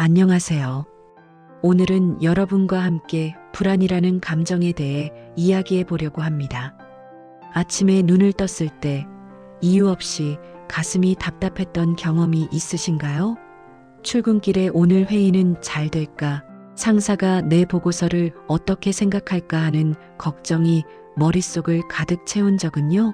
안녕하세요. 오늘은 여러분과 함께 불안이라는 감정에 대해 이야기해 보려고 합니다. 아침에 눈을 떴을 때 이유 없이 가슴이 답답했던 경험이 있으신가요? 출근길에 오늘 회의는 잘 될까? 상사가 내 보고서를 어떻게 생각할까 하는 걱정이 머릿속을 가득 채운 적은요?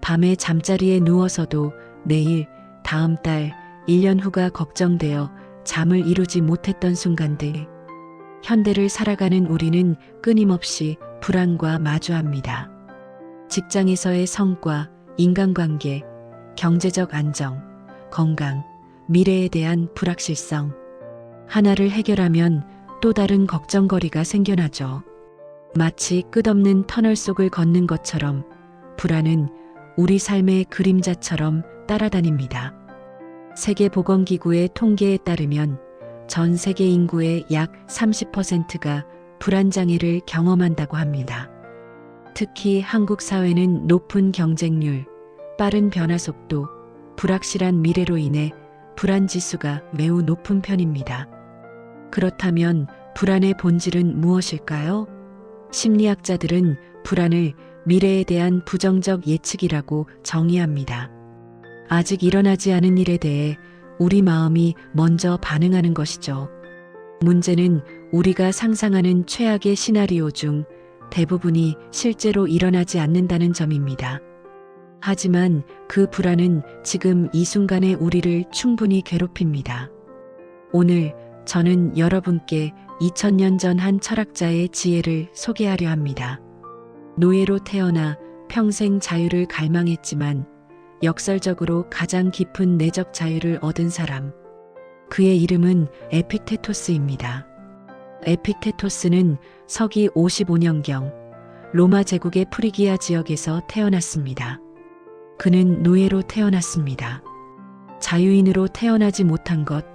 밤에 잠자리에 누워서도 내일, 다음 달, 1년 후가 걱정되어 잠을 이루지 못했던 순간들. 현대를 살아가는 우리는 끊임없이 불안과 마주합니다. 직장에서의 성과, 인간관계, 경제적 안정, 건강, 미래에 대한 불확실성. 하나를 해결하면 또 다른 걱정거리가 생겨나죠. 마치 끝없는 터널 속을 걷는 것처럼 불안은 우리 삶의 그림자처럼 따라다닙니다. 세계보건기구의 통계에 따르면 전 세계 인구의 약 30%가 불안장애를 경험한다고 합니다. 특히 한국 사회는 높은 경쟁률, 빠른 변화 속도, 불확실한 미래로 인해 불안 지수가 매우 높은 편입니다. 그렇다면 불안의 본질은 무엇일까요? 심리학자들은 불안을 미래에 대한 부정적 예측이라고 정의합니다. 아직 일어나지 않은 일에 대해 우리 마음이 먼저 반응하는 것이죠. 문제는 우리가 상상하는 최악의 시나리오 중 대부분이 실제로 일어나지 않는다는 점입니다. 하지만 그 불안은 지금 이 순간의 우리를 충분히 괴롭힙니다. 오늘 저는 여러분께 2000년 전 한 철학자의 지혜를 소개하려 합니다. 노예로 태어나 평생 자유를 갈망했지만 역설적으로 가장 깊은 내적 자유를 얻은 사람. 그의 이름은 에픽테토스입니다. 에픽테토스는 서기 55년경 로마 제국의 프리기아 지역에서 태어났습니다. 그는 노예로 태어났습니다. 자유인으로 태어나지 못한 것,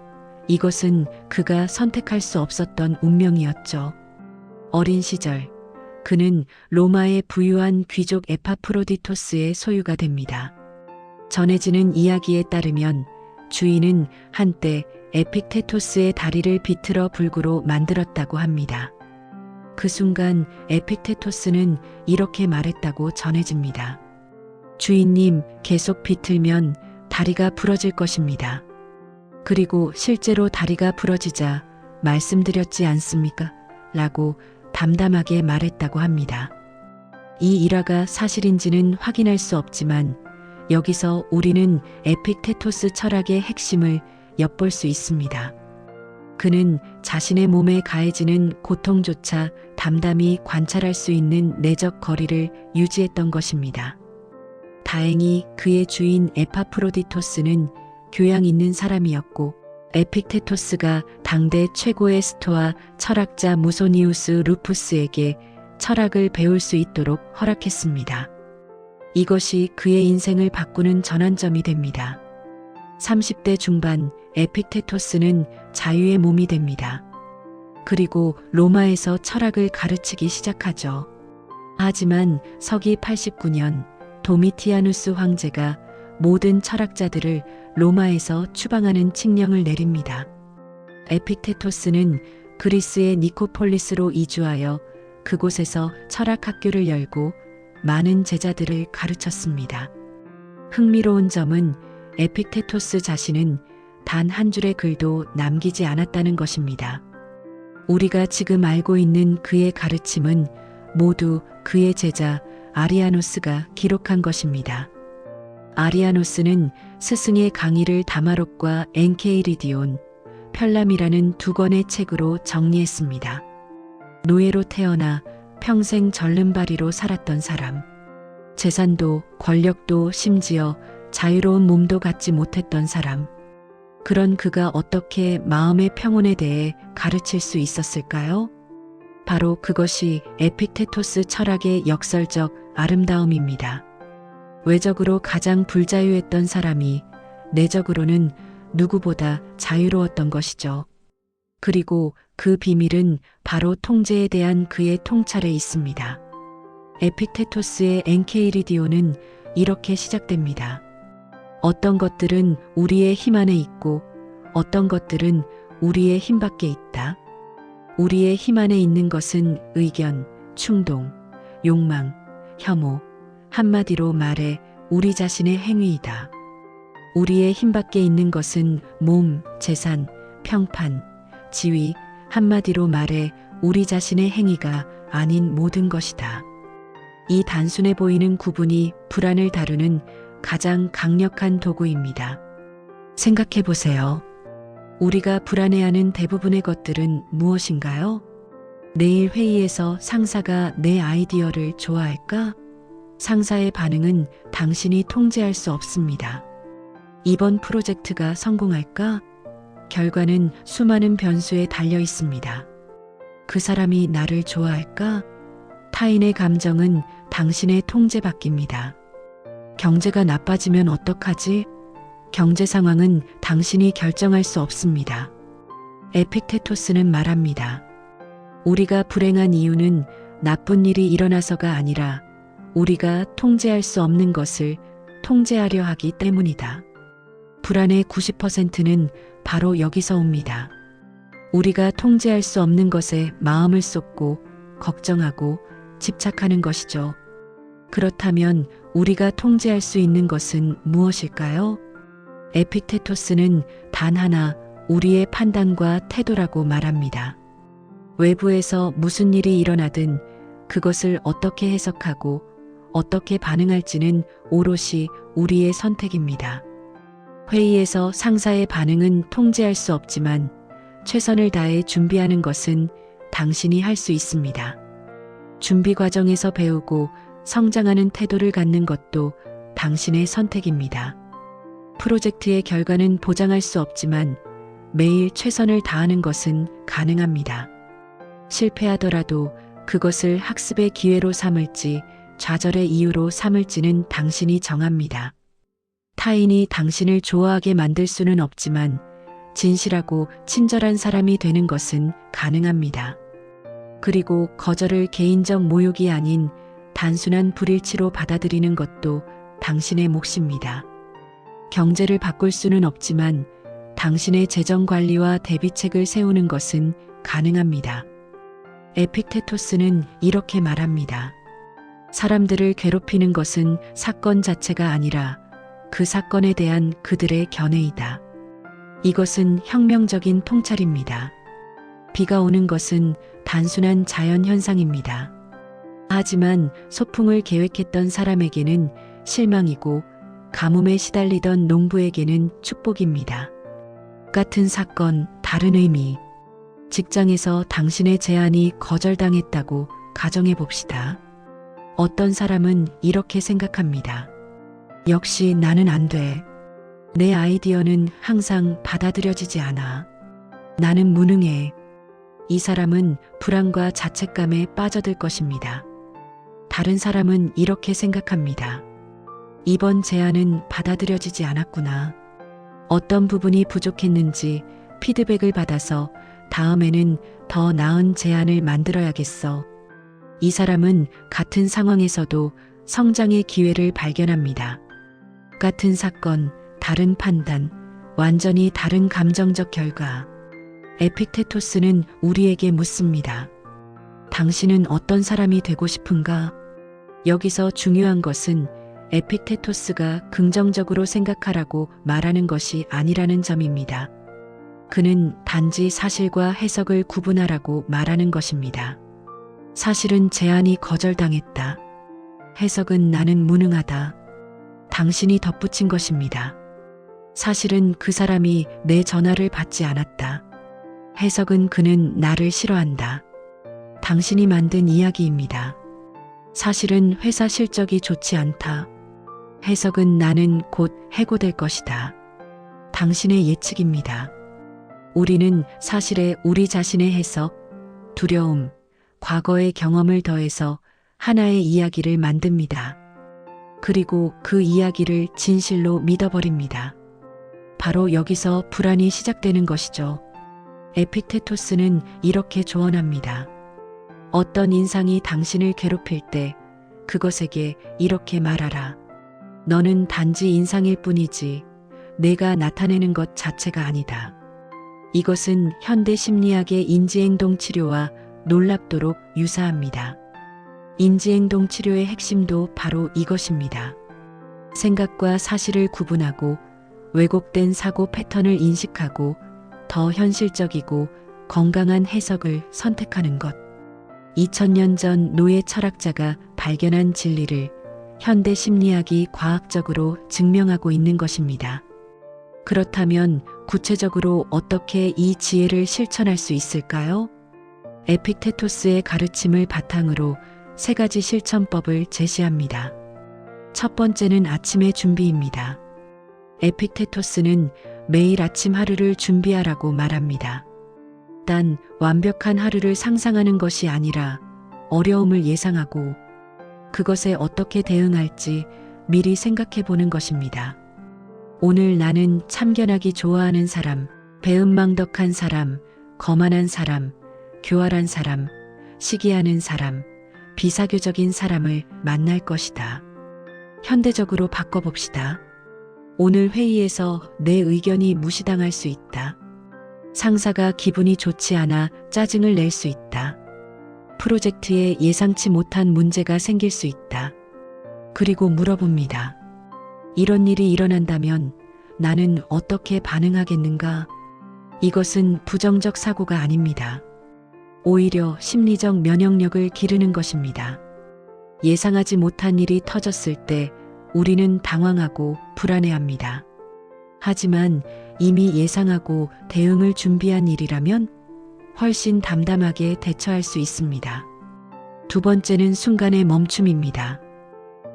이것은 그가 선택할 수 없었던 운명이었죠. 어린 시절, 그는 로마의 부유한 귀족 에파프로디토스의 소유가 됩니다. 전해지는 이야기에 따르면 주인은 한때 에픽테토스의 다리를 비틀어 불구로 만들었다고 합니다. 그 순간 에픽테토스는 이렇게 말했다고 전해집니다. 주인님, 계속 비틀면 다리가 부러질 것입니다. 그리고 실제로 다리가 부러지자 말씀드렸지 않습니까? 라고 담담하게 말했다고 합니다. 이 일화가 사실인지는 확인할 수 없지만 여기서 우리는 에픽테토스 철학의 핵심을 엿볼 수 있습니다. 그는 자신의 몸에 가해지는 고통조차 담담히 관찰할 수 있는 내적 거리를 유지했던 것입니다. 다행히 그의 주인 에파프로디토스는 교양 있는 사람이었고 에픽테토스가 당대 최고의 스토아 철학자 무소니우스 루푸스에게 철학을 배울 수 있도록 허락했습니다. 이것이 그의 인생을 바꾸는 전환점이 됩니다. 30대 중반 에픽테토스는 자유의 몸이 됩니다. 그리고 로마에서 철학을 가르치기 시작하죠. 하지만 서기 89년 도미티아누스 황제가 모든 철학자들을 로마에서 추방하는 칙령을 내립니다. 에픽테토스는 그리스의 니코폴리스로 이주하여 그곳에서 철학학교를 열고 많은 제자들을 가르쳤습니다. 흥미로운 점은 에픽테토스 자신은 단 한 줄의 글도 남기지 않았다는 것입니다. 우리가 지금 알고 있는 그의 가르침은 모두 그의 제자 아리아노스가 기록한 것입니다. 아리아노스는 스승의 강의를 다마록과 엔케이리디온, 편람이라는 두 권의 책으로 정리했습니다. 노예로 태어나 평생 절름발이로 살았던 사람. 재산도 권력도 심지어 자유로운 몸도 갖지 못했던 사람. 그런 그가 어떻게 마음의 평온에 대해 가르칠 수 있었을까요? 바로 그것이 에픽테토스 철학의 역설적 아름다움입니다. 외적으로 가장 불자유했던 사람이 내적으로는 누구보다 자유로웠던 것이죠. 그리고 그 비밀은 바로 통제에 대한 그의 통찰에 있습니다. 에픽테토스의 엔케이리디오는 이렇게 시작됩니다. 어떤 것들은 우리의 힘 안에 있고 어떤 것들은 우리의 힘 밖에 있다. 우리의 힘 안에 있는 것은 의견, 충동, 욕망, 혐오, 한마디로 말해 우리 자신의 행위이다. 우리의 힘 밖에 있는 것은 몸, 재산, 평판, 지위, 한마디로 말해 우리 자신의 행위가 아닌 모든 것이다. 이 단순해 보이는 구분이 불안을 다루는 가장 강력한 도구입니다. 생각해 보세요. 우리가 불안해하는 대부분의 것들은 무엇인가요? 내일 회의에서 상사가 내 아이디어를 좋아할까? 상사의 반응은 당신이 통제할 수 없습니다. 이번 프로젝트가 성공할까? 결과는 수많은 변수에 달려 있습니다. 그 사람이 나를 좋아할까? 타인의 감정은 당신의 통제 밖입니다. 경제가 나빠지면 어떡하지? 경제 상황은 당신이 결정할 수 없습니다. 에픽테토스는 말합니다. 우리가 불행한 이유는 나쁜 일이 일어나서가 아니라 우리가 통제할 수 없는 것을 통제하려 하기 때문이다. 불안의 90%는 바로 여기서 옵니다. 우리가 통제할 수 없는 것에 마음을 쏟고 걱정하고 집착하는 것이죠. 그렇다면 우리가 통제할 수 있는 것은 무엇일까요? 에픽테토스는 단 하나, 우리의 판단과 태도라고 말합니다. 외부에서 무슨 일이 일어나든 그것을 어떻게 해석하고 어떻게 반응할지는 오롯이 우리의 선택입니다. 회의에서 상사의 반응은 통제할 수 없지만 최선을 다해 준비하는 것은 당신이 할 수 있습니다. 준비 과정에서 배우고 성장하는 태도를 갖는 것도 당신의 선택입니다. 프로젝트의 결과는 보장할 수 없지만 매일 최선을 다하는 것은 가능합니다. 실패하더라도 그것을 학습의 기회로 삼을지 좌절의 이유로 삼을지는 당신이 정합니다. 타인이 당신을 좋아하게 만들 수는 없지만 진실하고 친절한 사람이 되는 것은 가능합니다. 그리고 거절을 개인적 모욕이 아닌 단순한 불일치로 받아들이는 것도 당신의 몫입니다. 경제를 바꿀 수는 없지만 당신의 재정 관리와 대비책을 세우는 것은 가능합니다. 에픽테토스는 이렇게 말합니다. 사람들을 괴롭히는 것은 사건 자체가 아니라 그 사건에 대한 그들의 견해이다. 이것은 혁명적인 통찰입니다. 비가 오는 것은 단순한 자연 현상입니다. 하지만 소풍을 계획했던 사람에게는 실망이고 가뭄에 시달리던 농부에게는 축복입니다. 같은 사건, 다른 의미. 직장에서 당신의 제안이 거절당했다고 가정해 봅시다. 어떤 사람은 이렇게 생각합니다. 역시 나는 안 돼. 내 아이디어는 항상 받아들여지지 않아. 나는 무능해. 이 사람은 불안과 자책감에 빠져들 것입니다. 다른 사람은 이렇게 생각합니다. 이번 제안은 받아들여지지 않았구나. 어떤 부분이 부족했는지 피드백을 받아서 다음에는 더 나은 제안을 만들어야겠어. 이 사람은 같은 상황에서도 성장의 기회를 발견합니다. 같은 사건, 다른 판단, 완전히 다른 감정적 결과. 에픽테토스는 우리에게 묻습니다. 당신은 어떤 사람이 되고 싶은가? 여기서 중요한 것은 에픽테토스가 긍정적으로 생각하라고 말하는 것이 아니라는 점입니다. 그는 단지 사실과 해석을 구분하라고 말하는 것입니다. 사실은 제안이 거절당했다. 해석은 나는 무능하다. 당신이 덧붙인 것입니다. 사실은 그 사람이 내 전화를 받지 않았다. 해석은 그는 나를 싫어한다. 당신이 만든 이야기입니다. 사실은 회사 실적이 좋지 않다. 해석은 나는 곧 해고될 것이다. 당신의 예측입니다. 우리는 사실에 우리 자신의 해석, 두려움, 과거의 경험을 더해서 하나의 이야기를 만듭니다. 그리고 그 이야기를 진실로 믿어버립니다. 바로 여기서 불안이 시작되는 것이죠. 에픽테토스는 이렇게 조언합니다. 어떤 인상이 당신을 괴롭힐 때 그것에게 이렇게 말하라. 너는 단지 인상일 뿐이지 내가 나타내는 것 자체가 아니다. 이것은 현대 심리학의 인지행동 치료와 놀랍도록 유사합니다. 인지행동 치료의 핵심도 바로 이것입니다. 생각과 사실을 구분하고 왜곡된 사고 패턴을 인식하고 더 현실적이고 건강한 해석을 선택하는 것. 2000년 전 노예 철학자가 발견한 진리를 현대 심리학이 과학적으로 증명하고 있는 것입니다. 그렇다면 구체적으로 어떻게 이 지혜를 실천할 수 있을까요? 에픽테토스의 가르침을 바탕으로 3가지 실천법을 제시합니다. 첫 번째는 아침의 준비입니다. 에픽테토스는 매일 아침 하루를 준비하라고 말합니다. 단 완벽한 하루를 상상하는 것이 아니라 어려움을 예상하고 그것에 어떻게 대응할지 미리 생각해 보는 것입니다. 오늘 나는 참견하기 좋아하는 사람, 배은망덕한 사람, 거만한 사람, 교활한 사람, 시기하는 사람, 비사교적인 사람을 만날 것이다. 현대적으로 바꿔봅시다. 오늘 회의에서 내 의견이 무시당할 수 있다. 상사가 기분이 좋지 않아 짜증을 낼 수 있다. 프로젝트에 예상치 못한 문제가 생길 수 있다. 그리고 물어봅니다. 이런 일이 일어난다면 나는 어떻게 반응하겠는가? 이것은 부정적 사고가 아닙니다. 오히려 심리적 면역력을 기르는 것입니다. 예상하지 못한 일이 터졌을 때 우리는 당황하고 불안해합니다. 하지만 이미 예상하고 대응을 준비한 일이라면 훨씬 담담하게 대처할 수 있습니다. 두 번째는 순간의 멈춤입니다.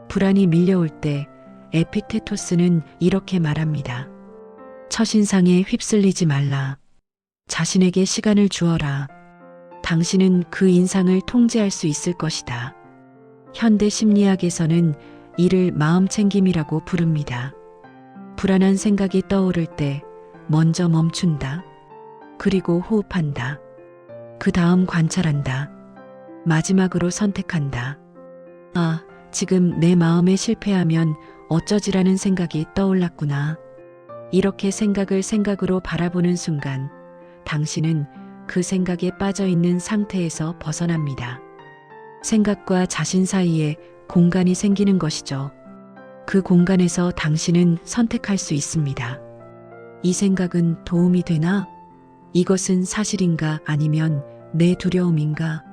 불안이 밀려올 때 에픽테토스는 이렇게 말합니다. 첫인상에 휩쓸리지 말라. 자신에게 시간을 주어라. 당신은 그 인상을 통제할 수 있을 것이다. 현대 심리학에서는 이를 마음챙김이라고 부릅니다. 불안한 생각이 떠오를 때 먼저 멈춘다. 그리고 호흡한다. 그 다음 관찰한다. 마지막으로 선택한다. 아, 지금 내 마음에 실패하면 어쩌지라는 생각이 떠올랐구나. 이렇게 생각으로 바라보는 순간 당신은 그 생각에 빠져 있는 상태에서 벗어납니다. 생각과 자신 사이에 공간이 생기는 것이죠. 그 공간에서 당신은 선택할 수 있습니다. 이 생각은 도움이 되나? 이것은 사실인가 아니면 내 두려움인가?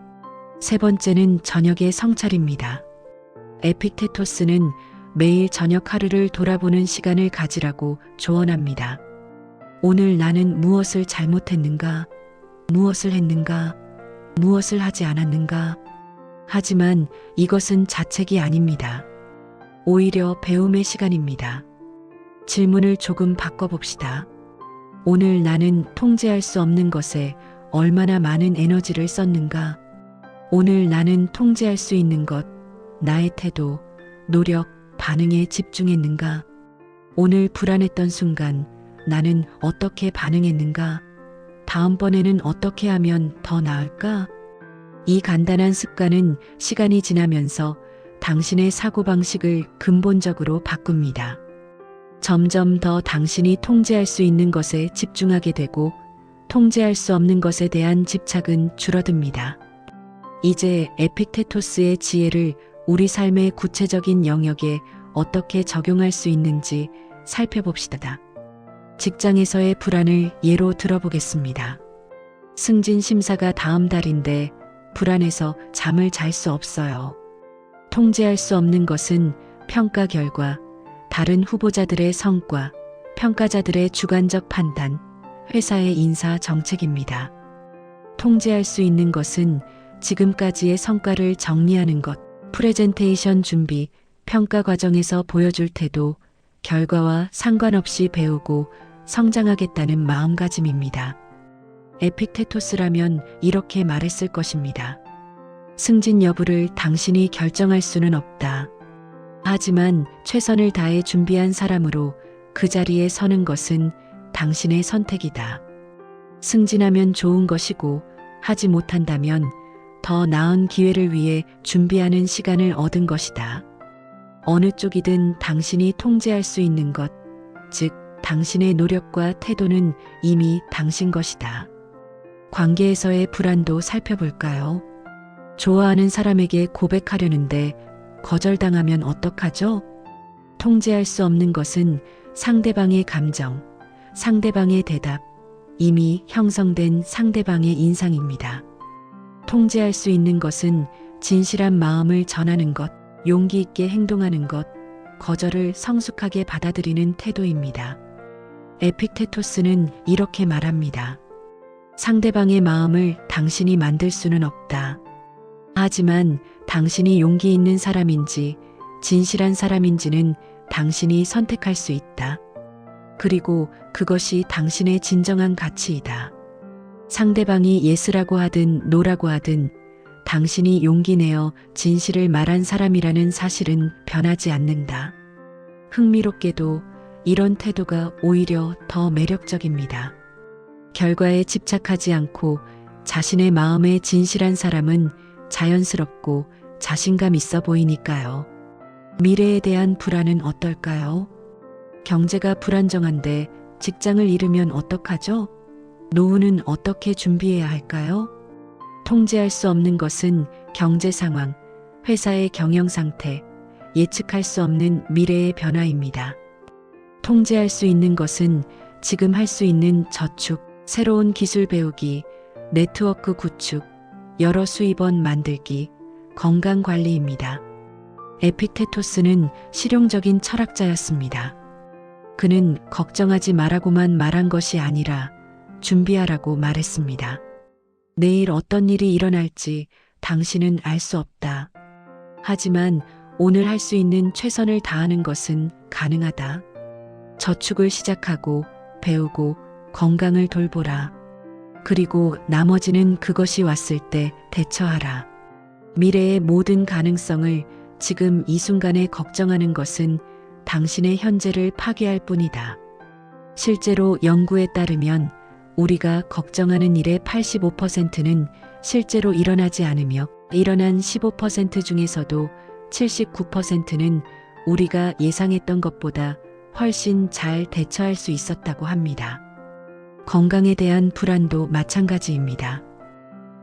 세 번째는 저녁의 성찰입니다. 에픽테토스는 매일 저녁 하루를 돌아보는 시간을 가지라고 조언합니다. 오늘 나는 무엇을 잘못했는가? 무엇을 했는가? 무엇을 하지 않았는가? 하지만 이것은 자책이 아닙니다. 오히려 배움의 시간입니다. 질문을 조금 바꿔봅시다. 오늘 나는 통제할 수 없는 것에 얼마나 많은 에너지를 썼는가? 오늘 나는 통제할 수 있는 것, 나의 태도, 노력, 반응에 집중했는가? 오늘 불안했던 순간 나는 어떻게 반응했는가? 다음번에는 어떻게 하면 더 나을까? 이 간단한 습관은 시간이 지나면서 당신의 사고방식을 근본적으로 바꿉니다. 점점 더 당신이 통제할 수 있는 것에 집중하게 되고 통제할 수 없는 것에 대한 집착은 줄어듭니다. 이제 에픽테토스의 지혜를 우리 삶의 구체적인 영역에 어떻게 적용할 수 있는지 살펴봅시다. 직장에서의 불안을 예로 들어보겠습니다. 승진 심사가 다음 달인데 불안해서 잠을 잘 수 없어요. 통제할 수 없는 것은 평가 결과, 다른 후보자들의 성과, 평가자들의 주관적 판단, 회사의 인사 정책입니다. 통제할 수 있는 것은 지금까지의 성과를 정리하는 것, 프레젠테이션 준비, 평가 과정에서 보여줄 태도, 결과와 상관없이 배우고 성장하겠다는 마음가짐입니다. 에픽테토스라면 이렇게 말했을 것입니다. 승진 여부를 당신이 결정할 수는 없다. 하지만 최선을 다해 준비한 사람으로 그 자리에 서는 것은 당신의 선택이다. 승진하면 좋은 것이고 하지 못한다면 더 나은 기회를 위해 준비하는 시간을 얻은 것이다. 어느 쪽이든 당신이 통제할 수 있는 것, 즉 당신의 노력과 태도는 이미 당신 것이다. 관계에서의 불안도 살펴볼까요? 좋아하는 사람에게 고백하려는데 거절당하면 어떡하죠? 통제할 수 없는 것은 상대방의 감정, 상대방의 대답, 이미 형성된 상대방의 인상입니다. 통제할 수 있는 것은 진실한 마음을 전하는 것, 용기 있게 행동하는 것, 거절을 성숙하게 받아들이는 태도입니다. 에픽테토스는 이렇게 말합니다. 상대방의 마음을 당신이 만들 수는 없다. 하지만 당신이 용기 있는 사람인지 진실한 사람인지는 당신이 선택할 수 있다. 그리고 그것이 당신의 진정한 가치이다. 상대방이 예스라고 하든 노라고 하든 당신이 용기 내어 진실을 말한 사람이라는 사실은 변하지 않는다. 흥미롭게도 이런 태도가 오히려 더 매력적입니다. 결과에 집착하지 않고 자신의 마음에 진실한 사람은 자연스럽고 자신감 있어 보이니까요. 미래에 대한 불안은 어떨까요? 경제가 불안정한데 직장을 잃으면 어떡하죠? 노후는 어떻게 준비해야 할까요? 통제할 수 없는 것은 경제 상황, 회사의 경영 상태, 예측할 수 없는 미래의 변화입니다. 통제할 수 있는 것은 지금 할 수 있는 저축, 새로운 기술 배우기, 네트워크 구축, 여러 수입원 만들기, 건강 관리입니다. 에픽테토스는 실용적인 철학자였습니다. 그는 걱정하지 말라고만 말한 것이 아니라 준비하라고 말했습니다. 내일 어떤 일이 일어날지 당신은 알 수 없다. 하지만 오늘 할 수 있는 최선을 다하는 것은 가능하다. 저축을 시작하고 배우고 건강을 돌보라. 그리고 나머지는 그것이 왔을 때 대처하라. 미래의 모든 가능성을 지금 이 순간에 걱정하는 것은 당신의 현재를 파괴할 뿐이다. 실제로 연구에 따르면 우리가 걱정하는 일의 85%는 실제로 일어나지 않으며 일어난 15% 중에서도 79%는 우리가 예상했던 것보다 훨씬 잘 대처할 수 있었다고 합니다. 건강에 대한 불안도 마찬가지입니다.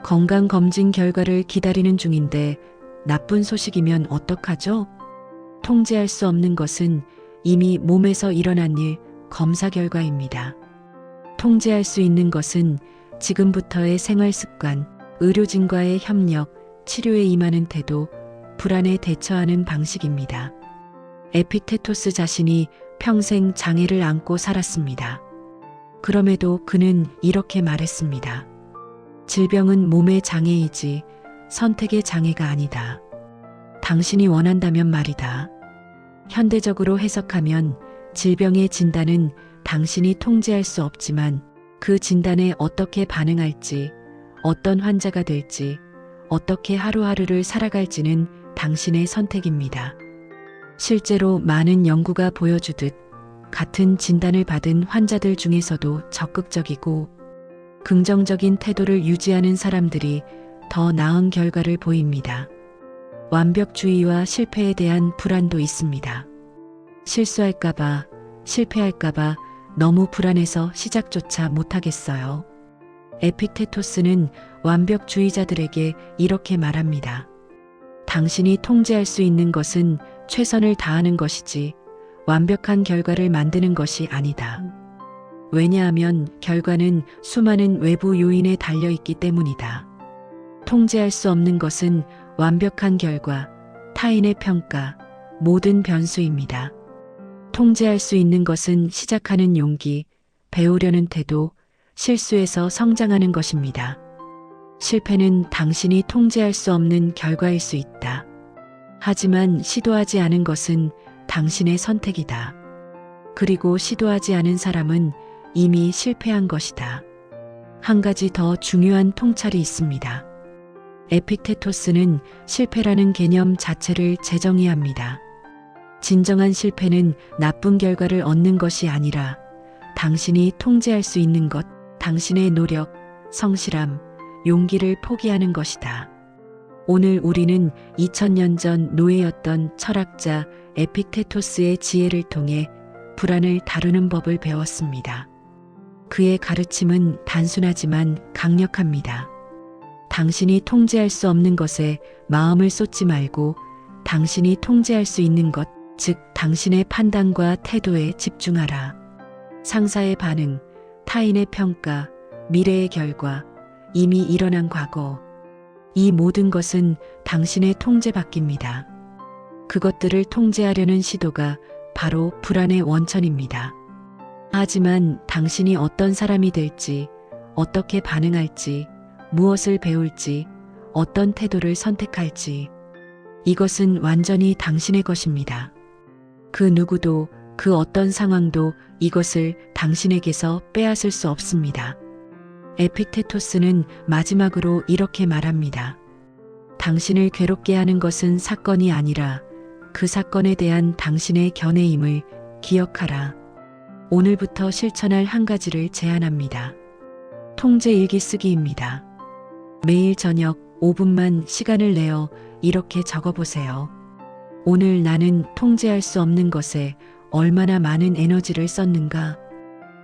건강검진 결과를 기다리는 중인데 나쁜 소식이면 어떡하죠? 통제할 수 없는 것은 이미 몸에서 일어난 일, 검사 결과입니다. 통제할 수 있는 것은 지금부터의 생활 습관, 의료진과의 협력, 치료에 임하는 태도, 불안에 대처하는 방식입니다. 에픽테토스 자신이 평생 장애를 안고 살았습니다. 그럼에도 그는 이렇게 말했습니다. 질병은 몸의 장애이지 선택의 장애가 아니다. 당신이 원한다면 말이다. 현대적으로 해석하면 질병의 진단은 당신이 통제할 수 없지만 그 진단에 어떻게 반응할지, 어떤 환자가 될지, 어떻게 하루하루를 살아갈지는 당신의 선택입니다. 실제로 많은 연구가 보여주듯 같은 진단을 받은 환자들 중에서도 적극적이고 긍정적인 태도를 유지하는 사람들이 더 나은 결과를 보입니다. 완벽주의와 실패에 대한 불안도 있습니다. 실수할까봐, 실패할까봐 너무 불안해서 시작조차 못하겠어요. 에픽테토스는 완벽주의자들에게 이렇게 말합니다. 당신이 통제할 수 있는 것은 최선을 다하는 것이지 완벽한 결과를 만드는 것이 아니다. 왜냐하면 결과는 수많은 외부 요인에 달려있기 때문이다. 통제할 수 없는 것은 완벽한 결과, 타인의 평가, 모든 변수입니다. 통제할 수 있는 것은 시작하는 용기, 배우려는 태도, 실수에서 성장하는 것입니다. 실패는 당신이 통제할 수 없는 결과일 수 있다. 하지만 시도하지 않은 것은 당신의 선택이다. 그리고 시도하지 않은 사람은 이미 실패한 것이다. 한 가지 더 중요한 통찰이 있습니다. 에픽테토스는 실패라는 개념 자체를 재정의합니다. 진정한 실패는 나쁜 결과를 얻는 것이 아니라 당신이 통제할 수 있는 것, 당신의 노력, 성실함, 용기를 포기하는 것이다. 오늘 우리는 2000년 전 노예였던 철학자 에픽테토스의 지혜를 통해 불안을 다루는 법을 배웠습니다. 그의 가르침은 단순하지만 강력합니다. 당신이 통제할 수 없는 것에 마음을 쏟지 말고 당신이 통제할 수 있는 것, 즉 당신의 판단과 태도에 집중하라. 상사의 반응, 타인의 평가, 미래의 결과, 이미 일어난 과거. 이 모든 것은 당신의 통제 밖입니다. 그것들을 통제하려는 시도가 바로 불안의 원천입니다. 하지만 당신이 어떤 사람이 될지, 어떻게 반응할지, 무엇을 배울지, 어떤 태도를 선택할지, 이것은 완전히 당신의 것입니다. 그 누구도, 그 어떤 상황도 이것을 당신에게서 빼앗을 수 없습니다. 에픽테토스는 마지막으로 이렇게 말합니다. 당신을 괴롭게 하는 것은 사건이 아니라 그 사건에 대한 당신의 견해임을 기억하라. 오늘부터 실천할 한 가지를 제안합니다. 통제 일기 쓰기입니다. 매일 저녁 5분만 시간을 내어 이렇게 적어보세요. 오늘 나는 통제할 수 없는 것에 얼마나 많은 에너지를 썼는가?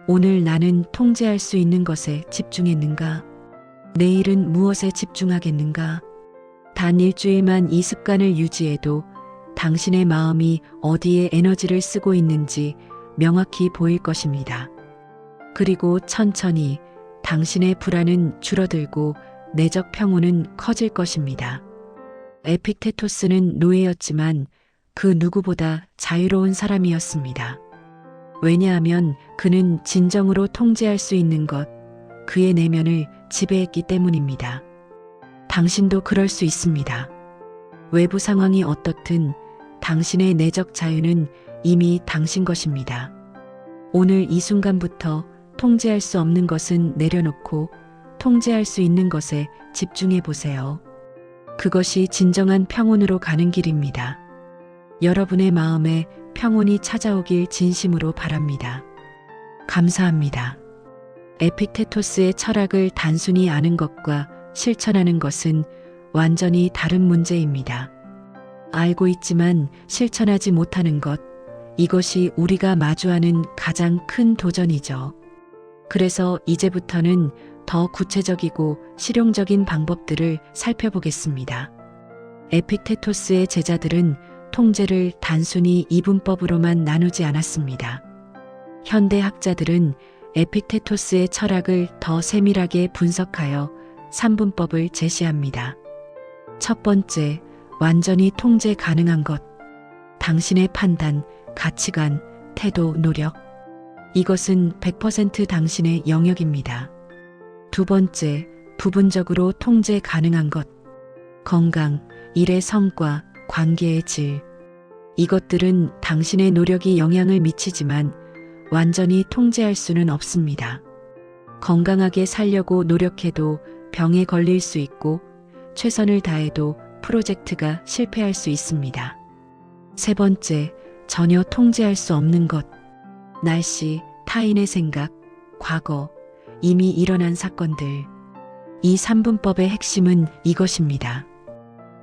오늘 나는 통제할 수 있는 것에 집중했는가? 내일은 무엇에 집중하겠는가? 단 일주일만 이 습관을 유지해도 당신의 마음이 어디에 에너지를 쓰고 있는지 명확히 보일 것입니다. 그리고 천천히 당신의 불안은 줄어들고 내적 평온은 커질 것입니다. 에픽테토스는 노예였지만 그 누구보다 자유로운 사람이었습니다. 왜냐하면 그는 진정으로 통제할 수 있는 것, 그의 내면을 지배했기 때문입니다. 당신도 그럴 수 있습니다. 외부 상황이 어떻든 당신의 내적 자유는 이미 당신 것입니다. 오늘 이 순간부터 통제할 수 없는 것은 내려놓고 통제할 수 있는 것에 집중해 보세요. 그것이 진정한 평온으로 가는 길입니다. 여러분의 마음에 평온이 찾아오길 진심으로 바랍니다. 감사합니다. 에픽테토스의 철학을 단순히 아는 것과 실천하는 것은 완전히 다른 문제입니다. 알고 있지만 실천하지 못하는 것, 이것이 우리가 마주하는 가장 큰 도전이죠. 그래서 이제부터는 더 구체적이고 실용적인 방법들을 살펴보겠습니다. 에픽테토스의 제자들은 통제를 단순히 이분법으로만 나누지 않았습니다. 현대 학자들은 에픽테토스의 철학을 더 세밀하게 분석하여 3분법을 제시합니다. 첫 번째, 완전히 통제 가능한 것. 당신의 판단, 가치관, 태도, 노력. 이것은 100% 당신의 영역입니다. 두 번째, 부분적으로 통제 가능한 것. 건강, 일의 성과, 관계의 질. 이것들은 당신의 노력이 영향을 미치지만 완전히 통제할 수는 없습니다. 건강하게 살려고 노력해도 병에 걸릴 수 있고 최선을 다해도 프로젝트가 실패할 수 있습니다. 세 번째, 전혀 통제할 수 없는 것. 날씨, 타인의 생각, 과거, 이미 일어난 사건들. 이 3분법의 핵심은 이것입니다.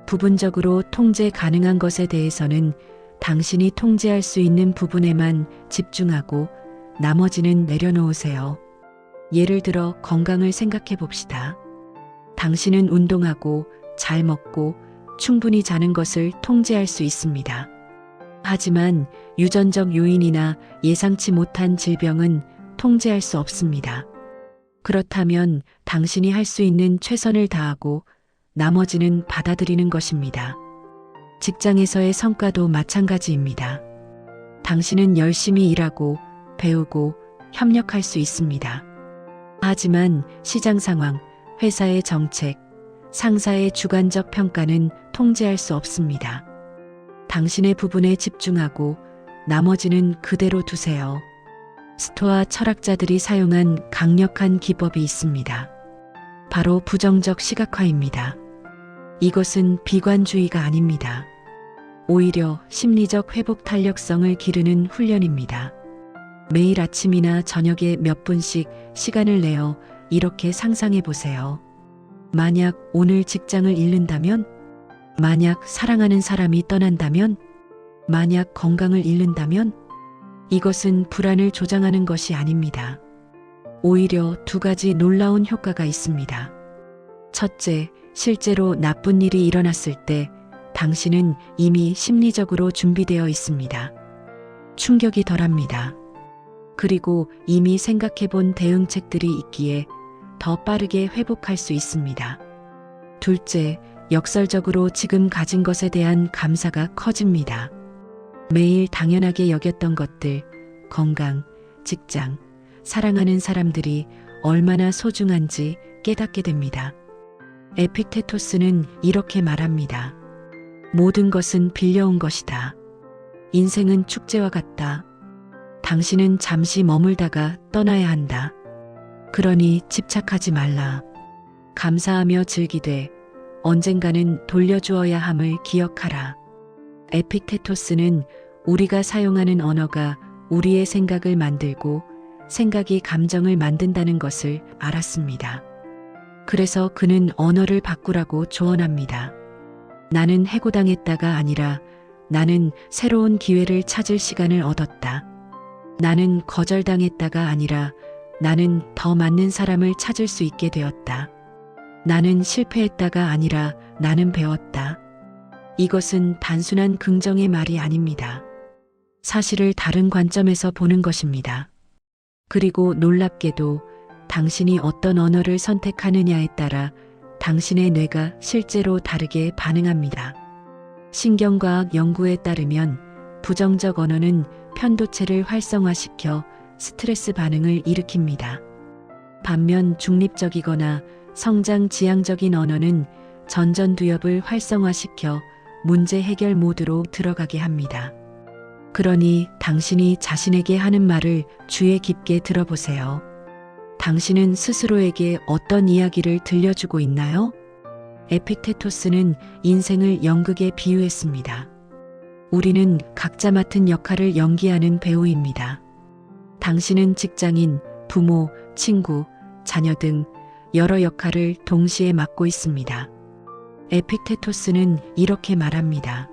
부분적으로 통제 가능한 것에 대해서는 당신이 통제할 수 있는 부분에만 집중하고 나머지는 내려놓으세요. 예를 들어 건강을 생각해 봅시다. 당신은 운동하고 잘 먹고 충분히 자는 것을 통제할 수 있습니다. 하지만 유전적 요인이나 예상치 못한 질병은 통제할 수 없습니다. 그렇다면 당신이 할 수 있는 최선을 다하고 나머지는 받아들이는 것입니다. 직장에서의 성과도 마찬가지입니다. 당신은 열심히 일하고 배우고 협력할 수 있습니다. 하지만 시장 상황, 회사의 정책, 상사의 주관적 평가는 통제할 수 없습니다. 당신의 부분에 집중하고 나머지는 그대로 두세요. 스토아 철학자들이 사용한 강력한 기법이 있습니다. 바로 부정적 시각화입니다. 이것은 비관주의가 아닙니다. 오히려 심리적 회복 탄력성을 기르는 훈련입니다. 매일 아침이나 저녁에 몇 분씩 시간을 내어 이렇게 상상해 보세요. 만약 오늘 직장을 잃는다면? 만약 사랑하는 사람이 떠난다면? 만약 건강을 잃는다면? 이것은 불안을 조장하는 것이 아닙니다. 오히려 두 가지 놀라운 효과가 있습니다. 첫째, 실제로 나쁜 일이 일어났을 때 당신은 이미 심리적으로 준비되어 있습니다. 충격이 덜합니다. 그리고 이미 생각해 본 대응책들이 있기에 더 빠르게 회복할 수 있습니다. 둘째, 역설적으로 지금 가진 것에 대한 감사가 커집니다. 매일 당연하게 여겼던 것들, 건강, 직장, 사랑하는 사람들이 얼마나 소중한지 깨닫게 됩니다. 에픽테토스는 이렇게 말합니다. 모든 것은 빌려온 것이다. 인생은 축제와 같다. 당신은 잠시 머물다가 떠나야 한다. 그러니 집착하지 말라. 감사하며 즐기되 언젠가는 돌려주어야 함을 기억하라. 에픽테토스는 우리가 사용하는 언어가 우리의 생각을 만들고 생각이 감정을 만든다는 것을 알았습니다. 그래서 그는 언어를 바꾸라고 조언합니다. 나는 해고당했다가 아니라 나는 새로운 기회를 찾을 시간을 얻었다. 나는 거절당했다가 아니라 나는 더 맞는 사람을 찾을 수 있게 되었다. 나는 실패했다가 아니라 나는 배웠다. 이것은 단순한 긍정의 말이 아닙니다. 사실을 다른 관점에서 보는 것입니다. 그리고 놀랍게도 당신이 어떤 언어를 선택하느냐에 따라 당신의 뇌가 실제로 다르게 반응합니다. 신경과학 연구에 따르면 부정적 언어는 편도체를 활성화시켜 스트레스 반응을 일으킵니다. 반면 중립적이거나 성장 지향적인 언어는 전전두엽을 활성화시켜 문제 해결 모드로 들어가게 합니다. 그러니 당신이 자신에게 하는 말을 주의 깊게 들어보세요. 당신은 스스로에게 어떤 이야기를 들려주고 있나요? 에픽테토스는 인생을 연극에 비유했습니다. 우리는 각자 맡은 역할을 연기하는 배우입니다. 당신은 직장인, 부모, 친구, 자녀 등 여러 역할을 동시에 맡고 있습니다. 에픽테토스는 이렇게 말합니다.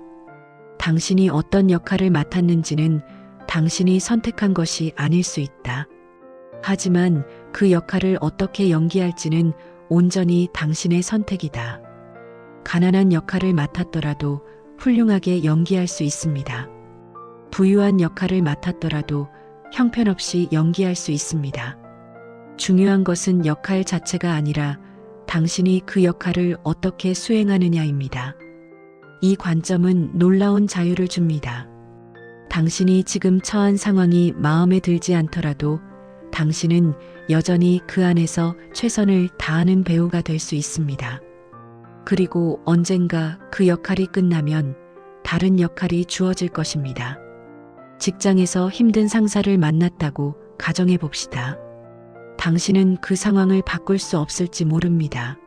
당신이 어떤 역할을 맡았는지는 당신이 선택한 것이 아닐 수 있다. 하지만 그 역할을 어떻게 연기할지는 온전히 당신의 선택이다. 가난한 역할을 맡았더라도 훌륭하게 연기할 수 있습니다. 부유한 역할을 맡았더라도 형편없이 연기할 수 있습니다. 중요한 것은 역할 자체가 아니라 당신이 그 역할을 어떻게 수행하느냐입니다. 이 관점은 놀라운 자유를 줍니다. 당신이 지금 처한 상황이 마음에 들지 않더라도 당신은 여전히 그 안에서 최선을 다하는 배우가 될 수 있습니다. 그리고 언젠가 그 역할이 끝나면 다른 역할이 주어질 것입니다. 직장에서 힘든 상사를 만났다고 가정해 봅시다. 당신은 그 상황을 바꿀 수 없을지 모릅니다.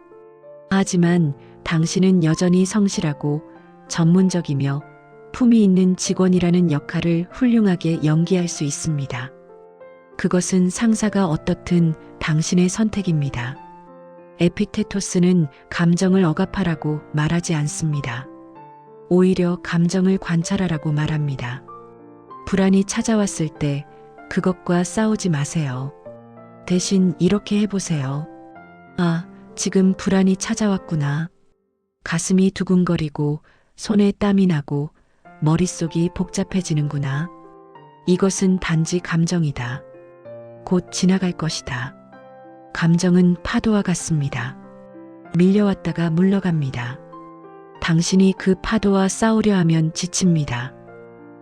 하지만 당신은 여전히 성실하고 전문적이며 품위 있는 직원이라는 역할을 훌륭하게 연기할 수 있습니다. 그것은 상사가 어떻든 당신의 선택입니다. 에픽테토스는 감정을 억압하라고 말하지 않습니다. 오히려 감정을 관찰하라고 말합니다. 불안이 찾아왔을 때 그것과 싸우지 마세요. 대신 이렇게 해보세요. 아, 지금 불안이 찾아왔구나. 가슴이 두근거리고 손에 땀이 나고 머릿속이 복잡해지는구나. 이것은 단지 감정이다. 곧 지나갈 것이다. 감정은 파도와 같습니다. 밀려왔다가 물러갑니다. 당신이 그 파도와 싸우려 하면 지칩니다.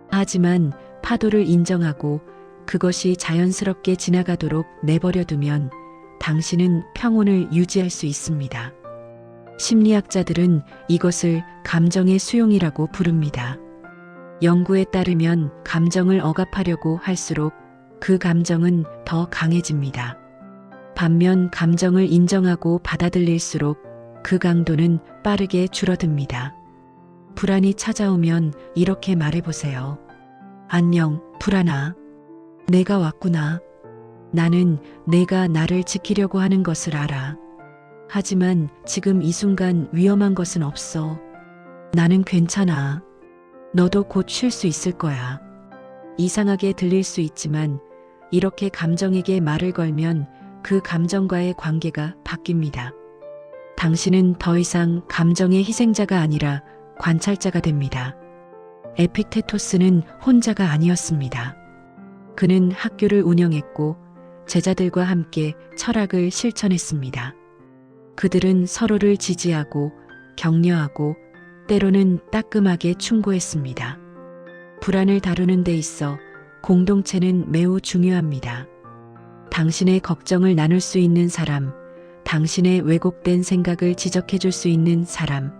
하지만 파도를 인정하고 그것이 자연스럽게 지나가도록 내버려 두면 당신은 평온을 유지할 수 있습니다. 심리학자들은 이것을 감정의 수용이라고 부릅니다. 연구에 따르면 감정을 억압하려고 할수록 그 감정은 더 강해집니다. 반면 감정을 인정하고 받아들일수록 그 강도는 빠르게 줄어듭니다. 불안이 찾아오면 이렇게 말해보세요. 안녕, 불안아. 내가 왔구나. 나는 내가 나를 지키려고 하는 것을 알아. 하지만 지금 이 순간 위험한 것은 없어. 나는 괜찮아. 너도 곧 쉴 수 있을 거야. 이상하게 들릴 수 있지만 이렇게 감정에게 말을 걸면 그 감정과의 관계가 바뀝니다. 당신은 더 이상 감정의 희생자가 아니라 관찰자가 됩니다. 에픽테토스는 혼자가 아니었습니다. 그는 학교를 운영했고 제자들과 함께 철학을 실천했습니다. 그들은 서로를 지지하고 격려하고 때로는 따끔하게 충고했습니다. 불안을 다루는 데 있어 공동체는 매우 중요합니다. 당신의 걱정을 나눌 수 있는 사람, 당신의 왜곡된 생각을 지적해 줄 수 있는 사람,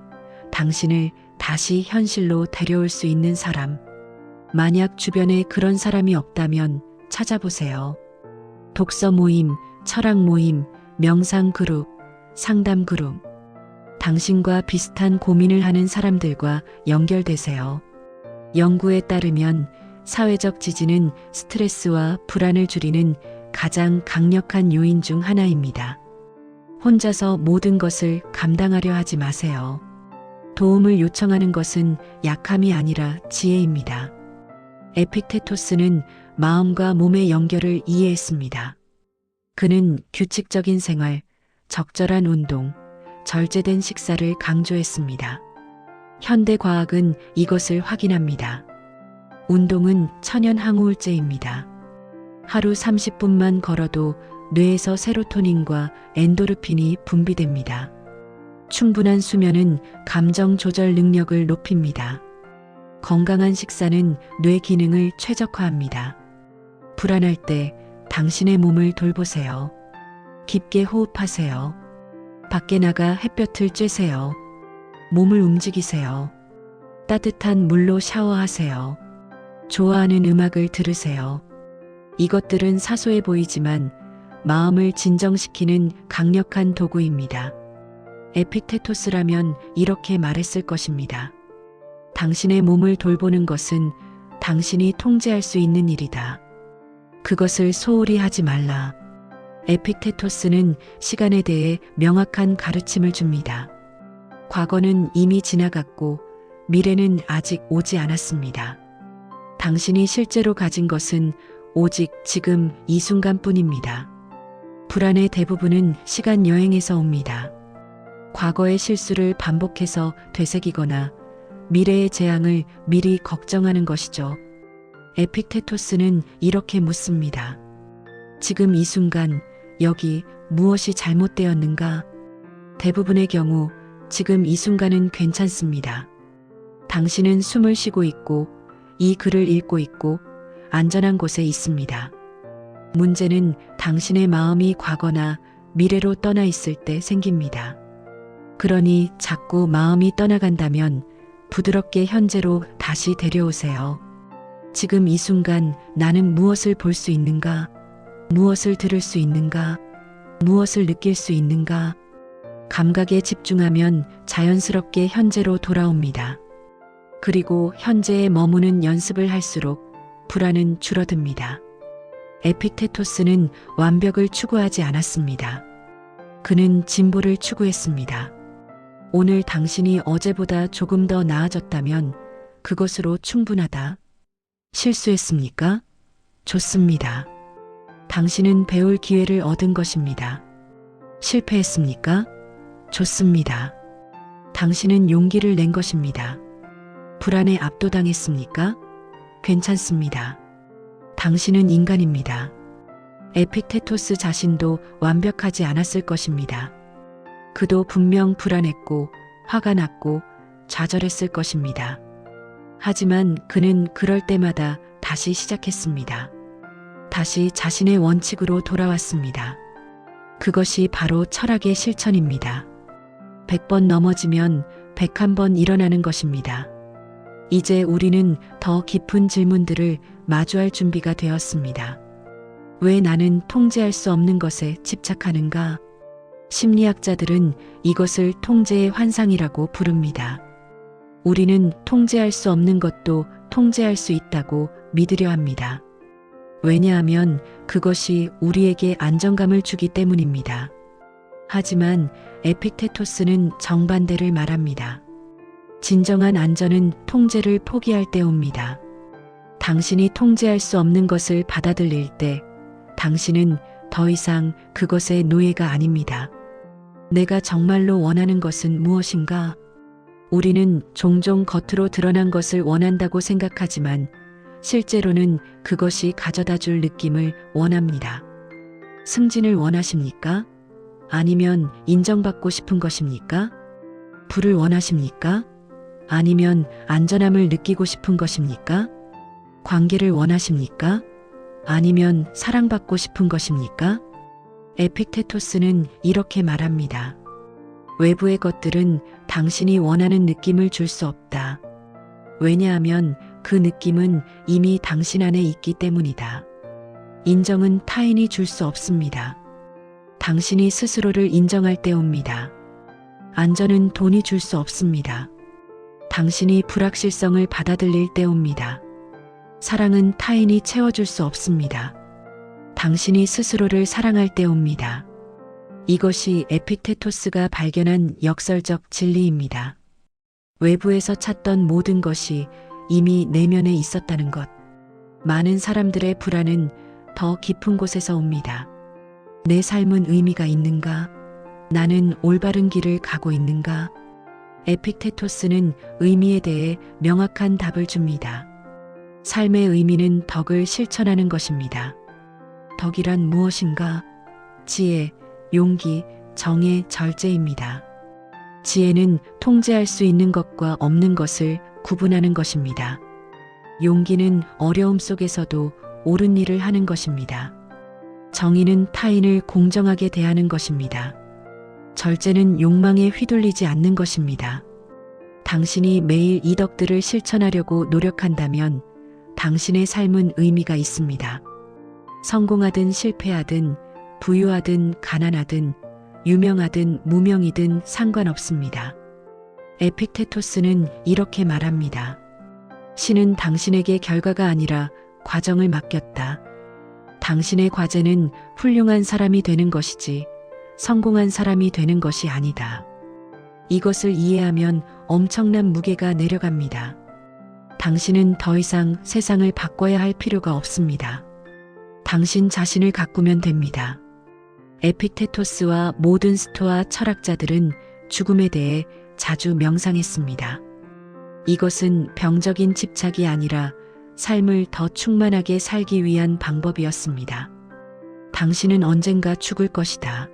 당신을 다시 현실로 데려올 수 있는 사람. 만약 주변에 그런 사람이 없다면 찾아보세요. 독서 모임, 철학 모임, 명상 그룹, 상담 그룹. 당신과 비슷한 고민을 하는 사람들과 연결되세요. 연구에 따르면 사회적 지지는 스트레스와 불안을 줄이는 가장 강력한 요인 중 하나입니다. 혼자서 모든 것을 감당하려 하지 마세요. 도움을 요청하는 것은 약함이 아니라 지혜입니다. 에픽테토스는 마음과 몸의 연결을 이해했습니다. 그는 규칙적인 생활, 적절한 운동, 절제된 식사를 강조했습니다. 현대 과학은 이것을 확인합니다. 운동은 천연 항우울제입니다. 하루 30분만 걸어도 뇌에서 세로토닌과 엔도르핀이 분비됩니다. 충분한 수면은 감정 조절 능력을 높입니다. 건강한 식사는 뇌 기능을 최적화합니다. 불안할 때 당신의 몸을 돌보세요. 깊게 호흡하세요. 밖에 나가 햇볕을 쬐세요. 몸을 움직이세요. 따뜻한 물로 샤워하세요. 좋아하는 음악을 들으세요. 이것들은 사소해 보이지만 마음을 진정시키는 강력한 도구입니다. 에픽테토스라면 이렇게 말했을 것입니다. 당신의 몸을 돌보는 것은 당신이 통제할 수 있는 일이다. 그것을 소홀히 하지 말라. 에픽테토스는 시간에 대해 명확한 가르침을 줍니다. 과거는 이미 지나갔고 미래는 아직 오지 않았습니다. 당신이 실제로 가진 것은 오직 지금 이 순간뿐입니다. 불안의 대부분은 시간 여행에서 옵니다. 과거의 실수를 반복해서 되새기거나 미래의 재앙을 미리 걱정하는 것이죠. 에픽테토스는 이렇게 묻습니다. 지금 이 순간 여기 무엇이 잘못되었는가? 대부분의 경우 지금 이 순간은 괜찮습니다. 당신은 숨을 쉬고 있고 이 글을 읽고 있고 안전한 곳에 있습니다. 문제는 당신의 마음이 과거나 미래로 떠나 있을 때 생깁니다. 그러니 자꾸 마음이 떠나간다면 부드럽게 현재로 다시 데려오세요. 지금 이 순간 나는 무엇을 볼 수 있는가? 무엇을 들을 수 있는가? 무엇을 느낄 수 있는가? 감각에 집중하면 자연스럽게 현재로 돌아옵니다. 그리고 현재에 머무는 연습을 할수록 불안은 줄어듭니다. 에픽테토스는 완벽을 추구하지 않았습니다. 그는 진보를 추구했습니다. 오늘 당신이 어제보다 조금 더 나아졌다면 그것으로 충분하다. 실수했습니까? 좋습니다. 당신은 배울 기회를 얻은 것입니다. 실패했습니까? 좋습니다. 당신은 용기를 낸 것입니다. 불안에 압도당했습니까? 괜찮습니다. 당신은 인간입니다. 에픽테토스 자신도 완벽하지 않았을 것입니다. 그도 분명 불안했고 화가 났고 좌절했을 것입니다. 하지만 그는 그럴 때마다 다시 시작했습니다. 다시 자신의 원칙으로 돌아왔습니다. 그것이 바로 철학의 실천입니다. 100번 넘어지면 101번 일어나는 것입니다. 이제 우리는 더 깊은 질문들을 마주할 준비가 되었습니다. 왜 나는 통제할 수 없는 것에 집착하는가? 심리학자들은 이것을 통제의 환상이라고 부릅니다. 우리는 통제할 수 없는 것도 통제할 수 있다고 믿으려 합니다. 왜냐하면 그것이 우리에게 안정감을 주기 때문입니다. 하지만 에픽테토스는 정반대를 말합니다. 진정한 안전은 통제를 포기할 때 옵니다. 당신이 통제할 수 없는 것을 받아들일 때 당신은 더 이상 그것의 노예가 아닙니다. 내가 정말로 원하는 것은 무엇인가? 우리는 종종 겉으로 드러난 것을 원한다고 생각하지만 실제로는 그것이 가져다 줄 느낌을 원합니다. 승진을 원하십니까? 아니면 인정받고 싶은 것입니까? 부를 원하십니까? 아니면 안전함을 느끼고 싶은 것입니까? 관계를 원하십니까? 아니면 사랑받고 싶은 것입니까? 에픽테토스는 이렇게 말합니다. 외부의 것들은 당신이 원하는 느낌을 줄 수 없다. 왜냐하면 그 느낌은 이미 당신 안에 있기 때문이다. 인정은 타인이 줄 수 없습니다. 당신이 스스로를 인정할 때 옵니다. 안전은 돈이 줄 수 없습니다. 당신이 불확실성을 받아들일 때 옵니다. 사랑은 타인이 채워줄 수 없습니다. 당신이 스스로를 사랑할 때 옵니다. 이것이 에픽테토스가 발견한 역설적 진리입니다. 외부에서 찾던 모든 것이 이미 내면에 있었다는 것. 많은 사람들의 불안은 더 깊은 곳에서 옵니다. 내 삶은 의미가 있는가? 나는 올바른 길을 가고 있는가? 에픽테토스는 의미에 대해 명확한 답을 줍니다. 삶의 의미는 덕을 실천하는 것입니다. 덕이란 무엇인가? 지혜, 용기, 정의, 절제입니다. 지혜는 통제할 수 있는 것과 없는 것을 구분하는 것입니다. 용기는 어려움 속에서도 옳은 일을 하는 것입니다. 정의는 타인을 공정하게 대하는 것입니다. 절제는 욕망에 휘둘리지 않는 것입니다. 당신이 매일 이 덕들을 실천하려고 노력한다면 당신의 삶은 의미가 있습니다. 성공하든 실패하든 부유하든 가난하든 유명하든 무명이든 상관없습니다. 에픽테토스는 이렇게 말합니다. 신은 당신에게 결과가 아니라 과정을 맡겼다. 당신의 과제는 훌륭한 사람이 되는 것이지 성공한 사람이 되는 것이 아니다. 이것을 이해하면 엄청난 무게가 내려갑니다. 당신은 더 이상 세상을 바꿔야 할 필요가 없습니다. 당신 자신을 가꾸면 됩니다. 에픽테토스와 모든 스토아 철학자들은 죽음에 대해 자주 명상했습니다. 이것은 병적인 집착이 아니라 삶을 더 충만하게 살기 위한 방법이었습니다. 당신은 언젠가 죽을 것이다.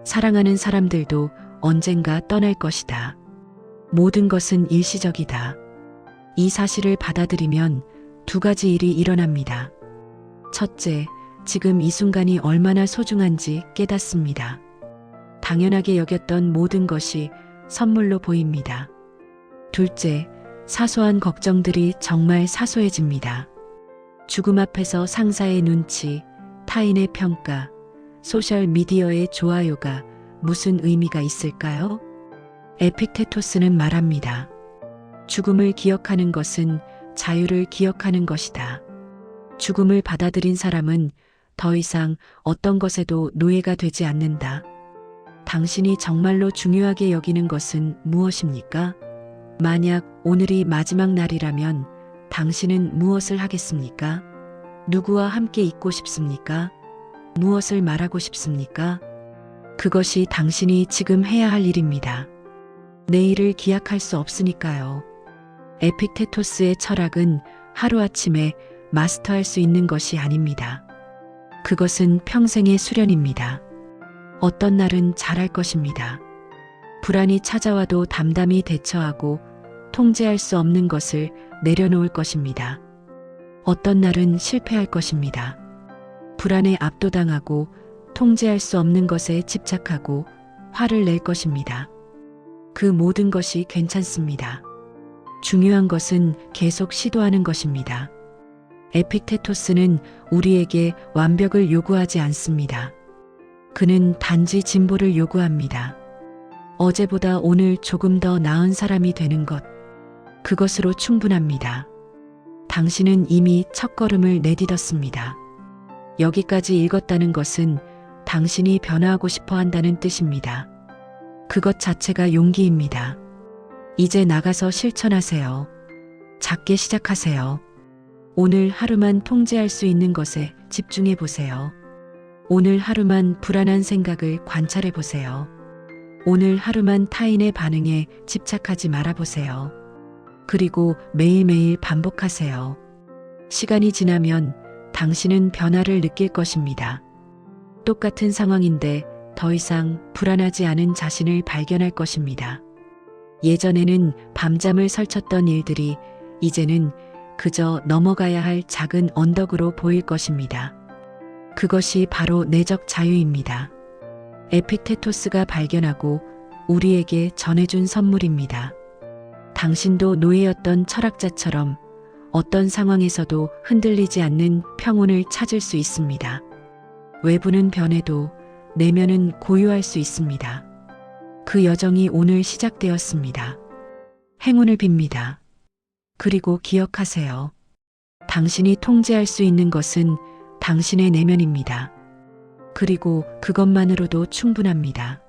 사랑하는 사람들도 언젠가 떠날 것이다. 모든 것은 일시적이다. 이 사실을 받아들이면 두 가지 일이 일어납니다. 첫째, 지금 이 순간이 얼마나 소중한지 깨닫습니다. 당연하게 여겼던 모든 것이 선물로 보입니다. 둘째, 사소한 걱정들이 정말 사소해집니다. 죽음 앞에서 상사의 눈치, 타인의 평가, 소셜미디어의 좋아요가 무슨 의미가 있을까요? 에픽테토스는 말합니다. 죽음을 기억하는 것은 자유를 기억하는 것이다. 죽음을 받아들인 사람은 더 이상 어떤 것에도 노예가 되지 않는다. 당신이 정말로 중요하게 여기는 것은 무엇입니까? 만약 오늘이 마지막 날이라면 당신은 무엇을 하겠습니까? 누구와 함께 있고 싶습니까? 무엇을 말하고 싶습니까? 그것이 당신이 지금 해야 할 일입니다. 내일을 기약할 수 없으니까요. 에픽테토스의 철학은 하루아침에 마스터할 수 있는 것이 아닙니다. 그것은 평생의 수련입니다. 어떤 날은 잘할 것입니다. 불안이 찾아와도 담담히 대처하고 통제할 수 없는 것을 내려놓을 것입니다. 어떤 날은 실패할 것입니다. 불안에 압도당하고 통제할 수 없는 것에 집착하고 화를 낼 것입니다. 그 모든 것이 괜찮습니다. 중요한 것은 계속 시도하는 것입니다. 에픽테토스는 우리에게 완벽을 요구하지 않습니다. 그는 단지 진보를 요구합니다. 어제보다 오늘 조금 더 나은 사람이 되는 것, 그것으로 충분합니다. 당신은 이미 첫걸음을 내딛었습니다. 여기까지 읽었다는 것은 당신이 변화하고 싶어 한다는 뜻입니다. 그것 자체가 용기입니다. 이제 나가서 실천하세요. 작게 시작하세요. 오늘 하루만 통제할 수 있는 것에 집중해 보세요. 오늘 하루만 불안한 생각을 관찰해 보세요. 오늘 하루만 타인의 반응에 집착하지 말아 보세요. 그리고 매일매일 반복하세요. 시간이 지나면 당신은 변화를 느낄 것입니다. 똑같은 상황인데 더 이상 불안하지 않은 자신을 발견할 것입니다. 예전에는 밤잠을 설쳤던 일들이 이제는 그저 넘어가야 할 작은 언덕으로 보일 것입니다. 그것이 바로 내적 자유입니다. 에픽테토스가 발견하고 우리에게 전해준 선물입니다. 당신도 노예였던 철학자처럼 어떤 상황에서도 흔들리지 않는 평온을 찾을 수 있습니다. 외부는 변해도 내면은 고요할 수 있습니다. 그 여정이 오늘 시작되었습니다. 행운을 빕니다. 그리고 기억하세요. 당신이 통제할 수 있는 것은 당신의 내면입니다. 그리고 그것만으로도 충분합니다.